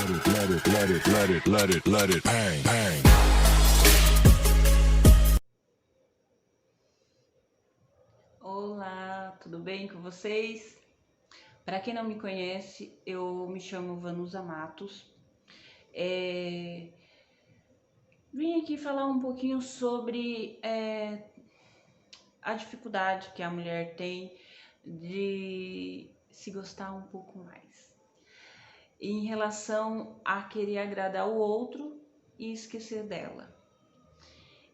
let it bang, bang. Olá, tudo bem com vocês? Para quem não me conhece, eu me chamo Vanusa Matos. Vim aqui falar um pouquinho sobre a dificuldade que a mulher tem de se gostar um pouco mais, em relação a querer agradar o outro e esquecer dela.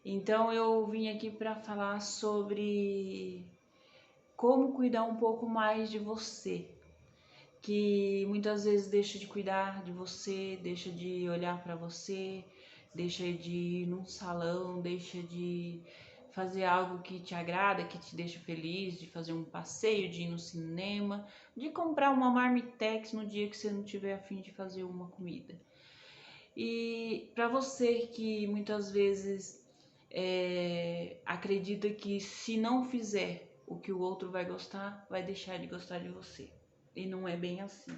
Então eu vim aqui para falar sobre como cuidar um pouco mais de você, que muitas vezes deixa de cuidar de você, deixa de olhar para você, deixa de ir num salão, deixa de fazer algo que te agrada, que te deixa feliz, de fazer um passeio, de ir no cinema, de comprar uma marmitex no dia que você não tiver a fim de fazer uma comida. E para você que muitas vezes acredita que se não fizer o que o outro vai gostar, vai deixar de gostar de você. E não é bem assim.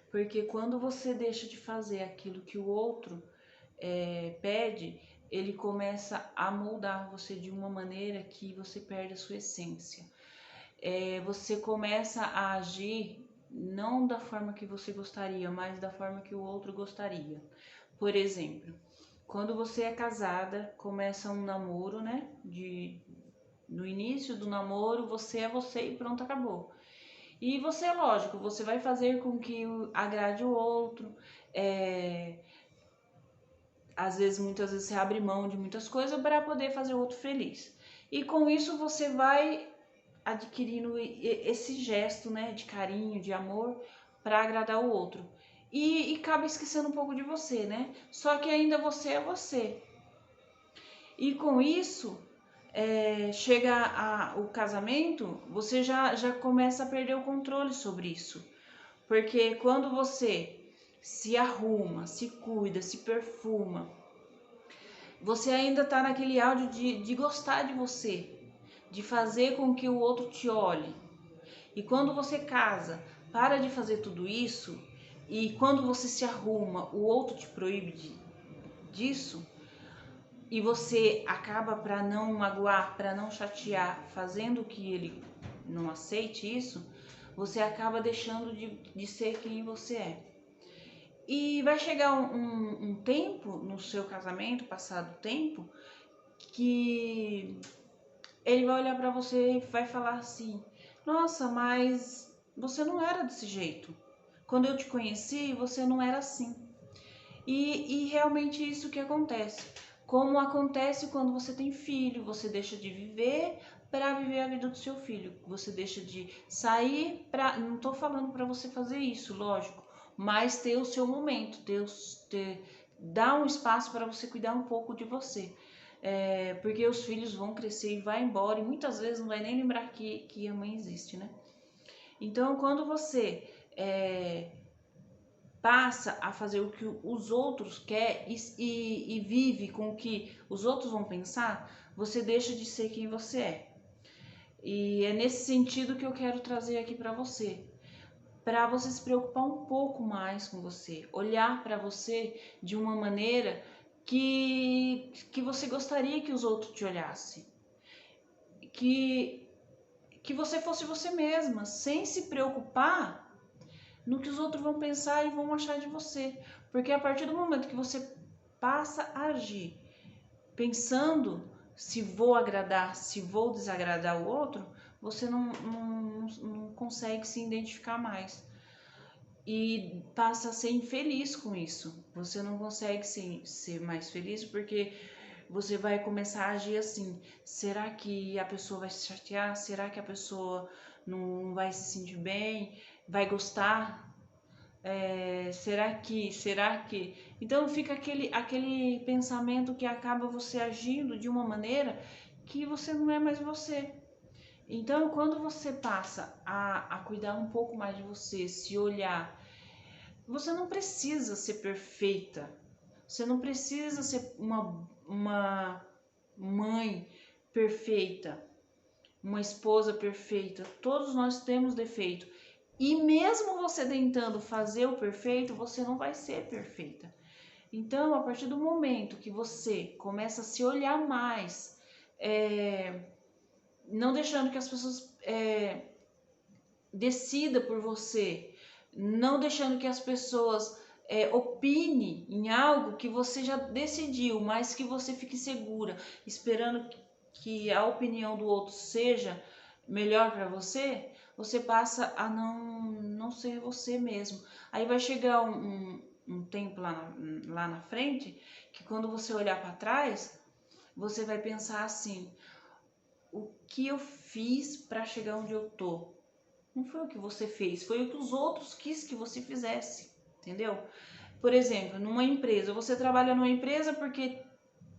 Porque quando você deixa de fazer aquilo que o outro pede, ele começa a moldar você de uma maneira que você perde a sua essência. Você começa a agir não da forma que você gostaria, mas da forma que o outro gostaria. Por exemplo, quando você é casada, começa um namoro, né? No início do namoro, você é você e pronto, acabou. E você, lógico, você vai fazer com que agrade o outro. Às vezes, muitas vezes, você abre mão de muitas coisas para poder fazer o outro feliz. E com isso você vai adquirindo esse gesto, né, de carinho, de amor, para agradar o outro. E acaba esquecendo um pouco de você, né? Só que ainda você é você. E com isso, chega o casamento, você já começa a perder o controle sobre isso. Porque quando você se arruma, se cuida, se perfuma, você ainda tá naquele áudio de gostar de você, de fazer com que o outro te olhe. E quando você casa, para de fazer tudo isso, e quando você se arruma, o outro te proíbe disso, e você acaba para não magoar, para não chatear, fazendo que ele não aceite isso, você acaba deixando de ser quem você é. E vai chegar um tempo no seu casamento, passado o tempo, que ele vai olhar para você e vai falar assim: nossa, mas você não era desse jeito. Quando eu te conheci, você não era assim. E realmente isso que acontece. Como acontece quando você tem filho, você deixa de viver para viver a vida do seu filho. Você deixa de sair para... Não estou falando para você fazer isso, lógico. Mas ter o seu momento, dar um espaço para você cuidar um pouco de você. Porque os filhos vão crescer e vai embora. E muitas vezes não vai nem lembrar que a mãe existe, né? Então, quando você... passa a fazer o que os outros querem e vive com o que os outros vão pensar, você deixa de ser quem você é. E é nesse sentido que eu quero trazer aqui para você se preocupar um pouco mais com você, olhar para você de uma maneira que você gostaria que os outros te olhassem, que você fosse você mesma, sem se preocupar no que os outros vão pensar e vão achar de você. Porque a partir do momento que você passa a agir pensando se vou agradar, se vou desagradar o outro, você não consegue se identificar mais. E passa a ser infeliz com isso. Você não consegue ser mais feliz porque você vai começar a agir assim. Será que a pessoa vai se chatear? Será que a pessoa não vai se sentir bem? Vai gostar? Será que... Então fica aquele pensamento que acaba você agindo de uma maneira que você não é mais você. Então quando você passa a cuidar um pouco mais de você, se olhar, você não precisa ser perfeita, você não precisa ser uma mãe perfeita, uma esposa perfeita. Todos nós temos defeito. E mesmo você tentando fazer o perfeito, você não vai ser perfeita. Então, a partir do momento que você começa a se olhar mais, não deixando que as pessoas decidam por você, não deixando que as pessoas opinem em algo que você já decidiu, mas que você fique segura, esperando que a opinião do outro seja melhor para você, você passa a não ser você mesmo. Aí vai chegar um tempo lá na frente que quando você olhar para trás, você vai pensar assim: o que eu fiz para chegar onde eu tô? Não foi o que você fez, foi o que os outros quis que você fizesse, entendeu? Por exemplo, numa empresa, você trabalha numa empresa porque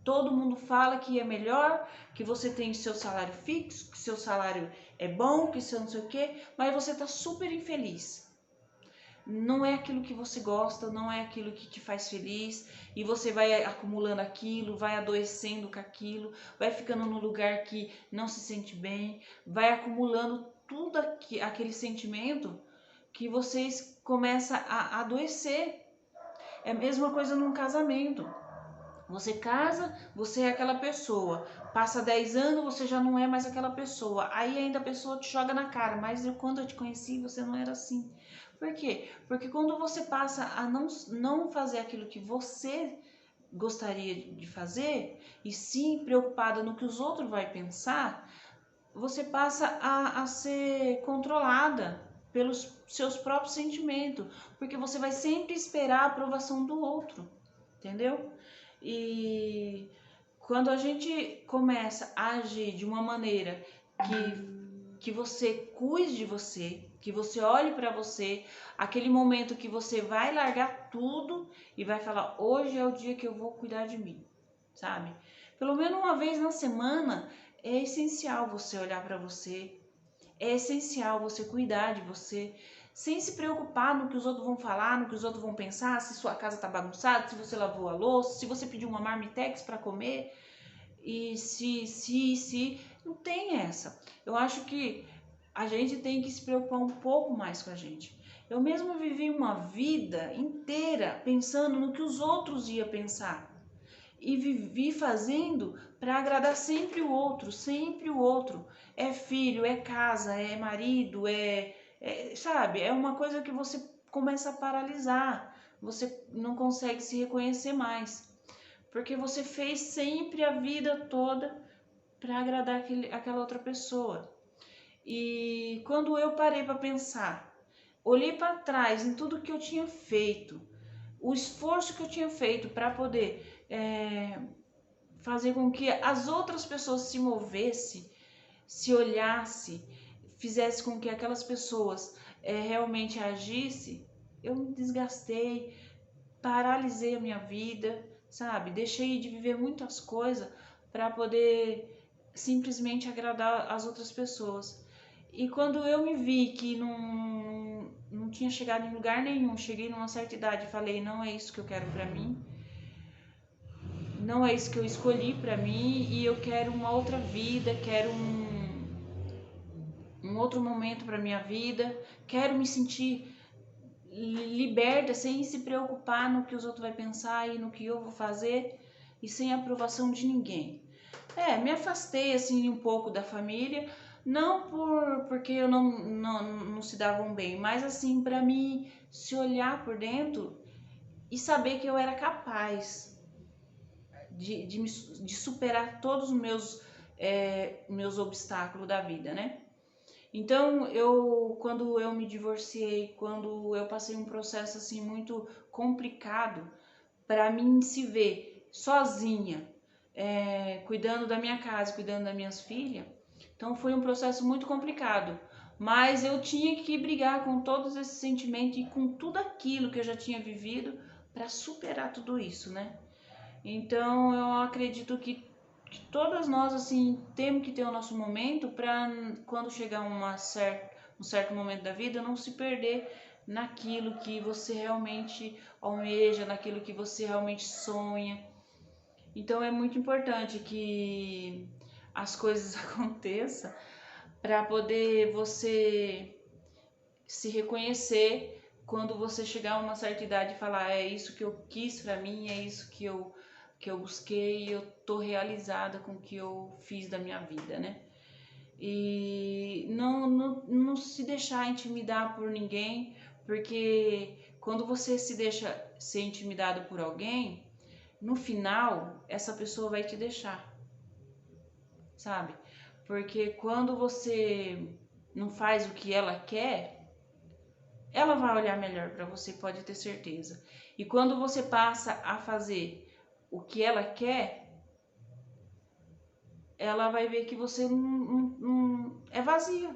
todo mundo fala que é melhor, que você tem seu salário fixo, que seu salário é bom, que seu não sei o quê, mas você tá super infeliz. Não é aquilo que você gosta, não é aquilo que te faz feliz, e você vai acumulando aquilo, vai adoecendo com aquilo, vai ficando num lugar que não se sente bem, vai acumulando tudo aquele sentimento que vocês começam a adoecer. É a mesma coisa num casamento. Você casa, você é aquela pessoa. Passa 10 anos, você já não é mais aquela pessoa. Aí ainda a pessoa te joga na cara. Mas quando eu te conheci, você não era assim. Por quê? Porque quando você passa a não fazer aquilo que você gostaria de fazer, e sim preocupada no que os outros vão pensar, você passa a ser controlada pelos seus próprios sentimentos. Porque você vai sempre esperar a aprovação do outro. Entendeu? E quando a gente começa a agir de uma maneira que você cuide de você, que você olhe para você, aquele momento que você vai largar tudo e vai falar: hoje é o dia que eu vou cuidar de mim, sabe? Pelo menos uma vez na semana é essencial você olhar para você, é essencial você cuidar de você, sem se preocupar no que os outros vão falar, no que os outros vão pensar, se sua casa tá bagunçada, se você lavou a louça, se você pediu uma marmitex para comer, e se. Não tem essa. Eu acho que a gente tem que se preocupar um pouco mais com a gente. Eu mesmo vivi uma vida inteira pensando no que os outros iam pensar. E vivi fazendo para agradar sempre o outro, sempre o outro. É filho, é casa, é marido, sabe? É uma coisa que você começa a paralisar. Você não consegue se reconhecer mais. Porque você fez sempre a vida toda para agradar aquela outra pessoa. E quando eu parei para pensar, olhei para trás em tudo que eu tinha feito, o esforço que eu tinha feito para poder fazer com que as outras pessoas se movessem, se olhassem, fizesse com que aquelas pessoas realmente agissem, eu me desgastei, paralisei a minha vida, sabe? Deixei de viver muitas coisas para poder simplesmente agradar as outras pessoas. E quando eu me vi que não tinha chegado em lugar nenhum, cheguei numa certa idade e falei: não é isso que eu quero para mim, não é isso que eu escolhi para mim e eu quero uma outra vida, quero um outro momento para minha vida, quero me sentir liberta sem se preocupar no que os outros vão pensar e no que eu vou fazer e sem aprovação de ninguém. Me afastei assim um pouco da família, não porque eu não se davam bem, mas assim para mim se olhar por dentro e saber que eu era capaz de superar todos os meus obstáculos da vida, né? Então, quando eu me divorciei, quando eu passei um processo assim muito complicado para mim se ver sozinha, cuidando da minha casa, cuidando das minhas filhas, então foi um processo muito complicado. Mas eu tinha que brigar com todos esses sentimentos e com tudo aquilo que eu já tinha vivido para superar tudo isso, né? Então eu acredito que todas nós assim temos que ter o nosso momento para quando chegar um certo momento da vida não se perder naquilo que você realmente almeja, naquilo que você realmente sonha. Então é muito importante que as coisas aconteçam para poder você se reconhecer quando você chegar a uma certa idade e falar, é isso que eu quis pra mim, é isso que eu busquei e eu tô realizada com o que eu fiz da minha vida, né? E não se deixar intimidar por ninguém, porque quando você se deixa ser intimidado por alguém, no final essa pessoa vai te deixar, sabe? Porque quando você não faz o que ela quer, ela vai olhar melhor para você, pode ter certeza. E quando você passa a fazer o que ela quer, ela vai ver que você não é vazia.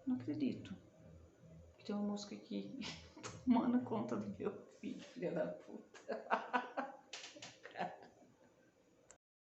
Não acredito que tem uma música aqui tomando conta do meu filho, filha da puta.